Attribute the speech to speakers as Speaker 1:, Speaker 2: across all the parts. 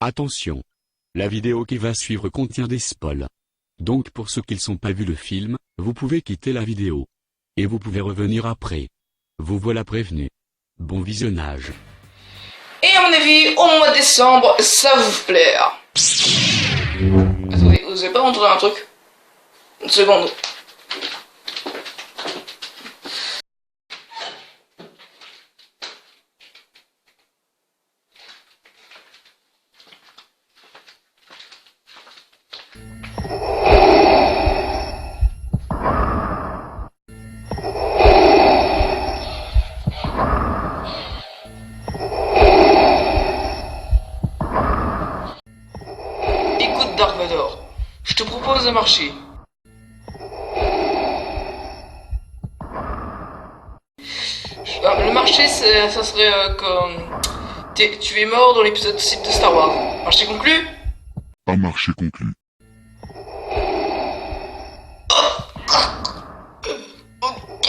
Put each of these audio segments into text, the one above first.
Speaker 1: Attention. La vidéo qui va suivre contient des spoils. Donc pour ceux qui n'ont pas vu le film, vous pouvez quitter la vidéo. Et vous pouvez revenir après. Vous voilà prévenu. Bon visionnage.
Speaker 2: Et à mon avis, au mois de décembre, ça va vous plaire. Attendez, vous avez pas entendu un truc? Une seconde. Écoute Dark Vador, je te propose un marché. Le marché, ça serait comme... Tu es mort dans l'épisode 6 de Star Wars. Marché conclu?
Speaker 3: Un marché conclu.
Speaker 2: Ok,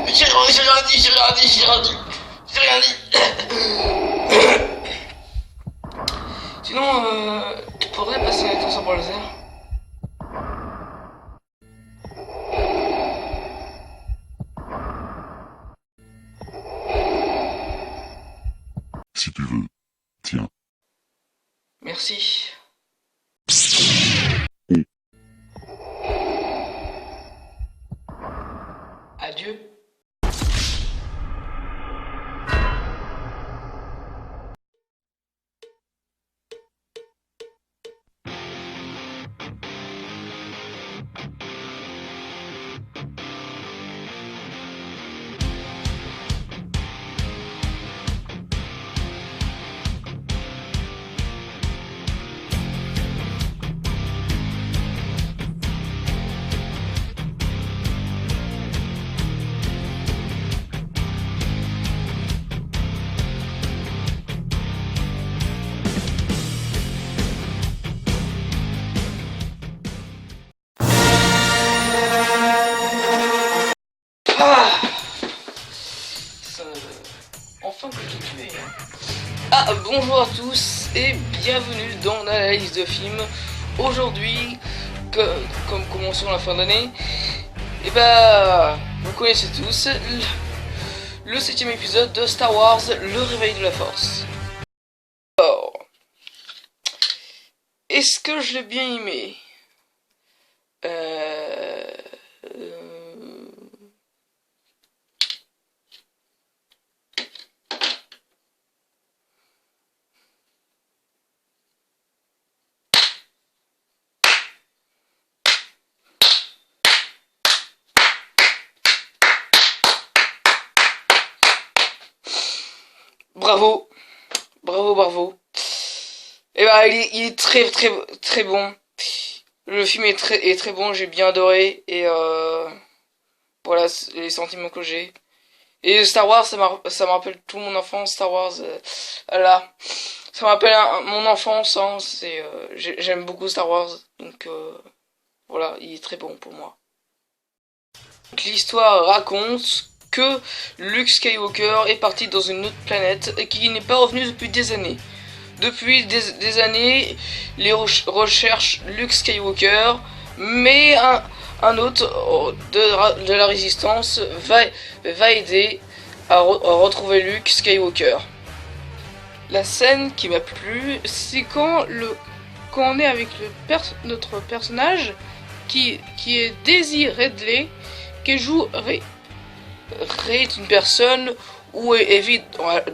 Speaker 2: j'ai rien dit. Sinon, tu pourrais passer ton sabre laser?
Speaker 3: Si tu veux. Tiens.
Speaker 2: Merci. Adieu. Ah, enfin que je t'ai tué. Ah, bonjour à tous et bienvenue dans l'analyse de film. Aujourd'hui, comme commençons la fin d'année, et bah, vous connaissez tous le 7ème épisode de Star Wars, le réveil de la force. Alors, est-ce que je l'ai bien aimé? Bravo, bravo. Et bah il est très bon. Le film est très bon, j'ai bien adoré et voilà les sentiments que j'ai. Et Star Wars, ça me rappelle tout mon enfance. Star Wars, là, ça me rappelle mon enfance. Hein, j'aime beaucoup Star Wars, donc voilà, il est très bon pour moi. L'histoire raconte que Luke Skywalker est parti dans une autre planète et qu'il n'est pas revenu depuis des années. Depuis des années, les recherchent Luke Skywalker, mais un autre de la résistance va aider à retrouver Luke Skywalker. La scène qui m'a plu, c'est quand on est avec notre personnage qui est Daisy Ridley, qui joue Rey est une personne où elle vit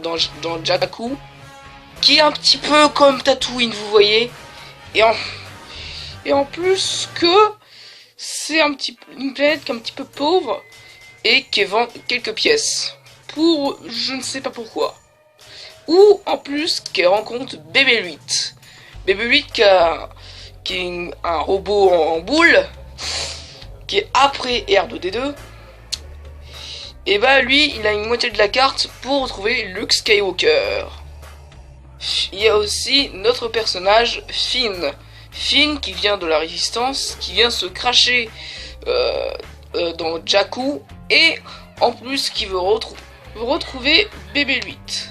Speaker 2: dans Jakku, qui est un petit peu comme Tatooine, vous voyez, et en plus que c'est une planète qui est un petit peu pauvre et qui vend quelques pièces pour je ne sais pas pourquoi. Ou en plus qu'elle rencontre BB-8. BB-8 qui est un robot en boule qui est après R2-D2. Et bah lui, il a une moitié de la carte pour retrouver Luke Skywalker. Il y a aussi notre personnage Finn. Finn qui vient de la résistance, qui vient se cracher dans Jakku, et en plus qui veut retrouver BB-8.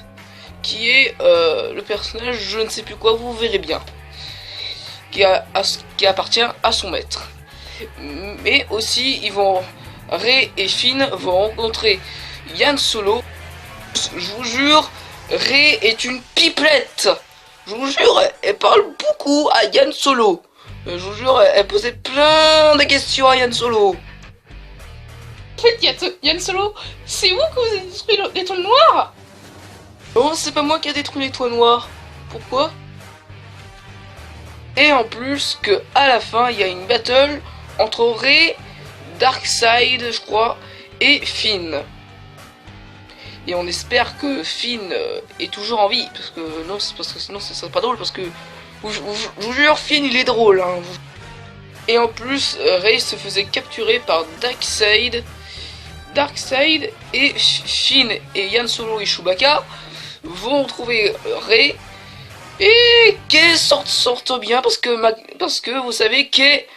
Speaker 2: qui est le personnage, je ne sais plus quoi, vous verrez bien, qui appartient à son maître. Mais aussi, Rey et Finn vont rencontrer Han Solo. Je vous jure, Rey est une pipelette. Je vous jure, elle parle beaucoup à Han Solo. Je vous jure, elle posait plein de questions à Han Solo.
Speaker 4: En fait, Yann Solo, c'est vous que vous avez détruit l'étoile noire?
Speaker 2: Non, c'est pas moi qui a détruit l'étoile noire. Pourquoi? Et en plus que à la fin, il y a une battle entre Rey, Darkseid, je crois, et Finn. Et on espère que Finn est toujours en vie, parce que non, c'est parce que sinon ça serait pas drôle, parce que je vous jure, Finn il est drôle. Hein. Et en plus, Rey se faisait capturer par Darkseid et Finn et Han Solo et Chewbacca vont retrouver Rey et Kay sortent bien parce que vous savez Kay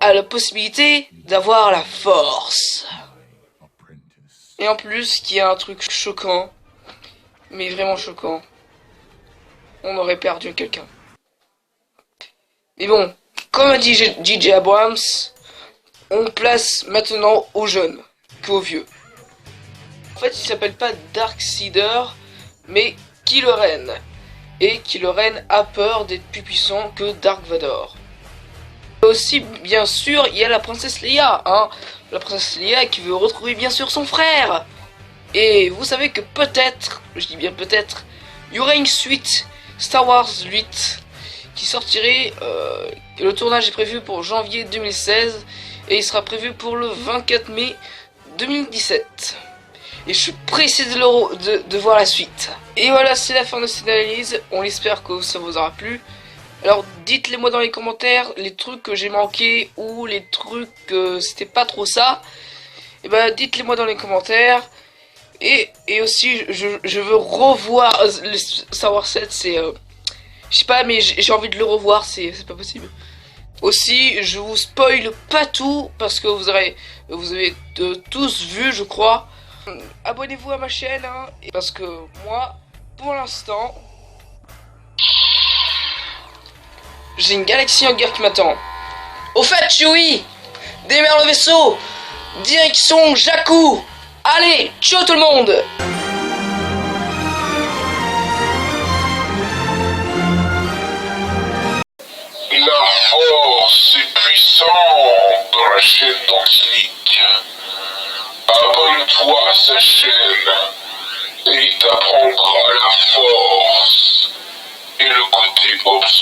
Speaker 2: a la possibilité d'avoir la force. Et en plus, qu'il y a un truc choquant, mais vraiment choquant, on aurait perdu quelqu'un. Mais bon, comme a dit J.J. Abrams, on place maintenant aux jeunes qu'aux vieux. En fait, il s'appelle pas Darksider, mais Kylo Ren. Et Kylo Ren a peur d'être plus puissant que Dark Vador. Aussi, bien sûr, il y a la princesse Leia, hein. La princesse Leia qui veut retrouver bien sûr son frère. Et vous savez que peut-être, je dis bien peut-être, il y aurait une suite Star Wars 8 qui sortirait. Le tournage est prévu pour janvier 2016 et il sera prévu pour le 24 mai 2017. Et je suis pressé de voir la suite. Et voilà, c'est la fin de cette analyse. On espère que ça vous aura plu. Alors dites-les moi dans les commentaires les trucs que j'ai manqué ou les trucs que c'était pas trop ça. Et ben dites-les moi dans les commentaires. Et aussi je veux revoir le Star Wars 7, c'est je sais pas, mais j'ai envie de le revoir, c'est pas possible. Aussi, je vous spoil pas tout parce que vous avez tous vu, je crois. Abonnez-vous à ma chaîne, hein, parce que moi, pour l'instant, j'ai une galaxie en guerre qui m'attend. Au fait, Chewie, démarre le vaisseau, direction Jakku. Allez, ciao tout le monde.
Speaker 5: La force est puissante dans la chaîne d'Antinique. Abonne-toi à sa chaîne et il t'apprendra la force et le côté obscur.